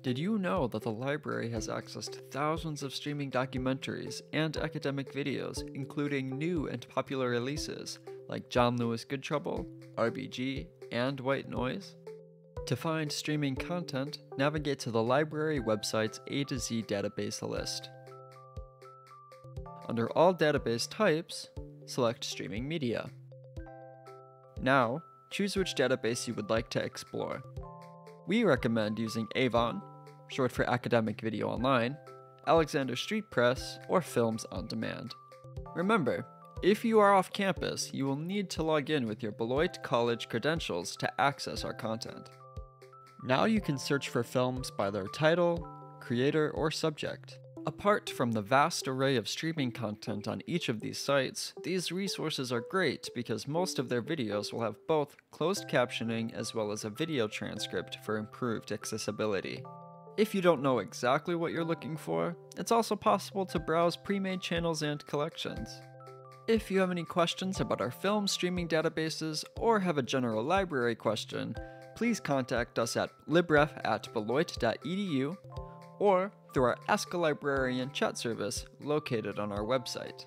Did you know that the library has access to thousands of streaming documentaries and academic videos, including new and popular releases like John Lewis Good Trouble, RBG, and White Noise? To find streaming content, navigate to the library website's A to Z database list. Under all database types, select Streaming Media. Now, choose which database you would like to explore. We recommend using AVON, short for Academic Video Online, Alexander Street Press, or Films on Demand. Remember, if you are off campus, you will need to log in with your Beloit College credentials to access our content. Now you can search for films by their title, creator, or subject. Apart from the vast array of streaming content on each of these sites, these resources are great because most of their videos will have both closed captioning as well as a video transcript for improved accessibility. If you don't know exactly what you're looking for, it's also possible to browse pre-made channels and collections. If you have any questions about our film streaming databases or have a general library question, please contact us at libref@beloit.edu or through our Ask a Librarian chat service located on our website.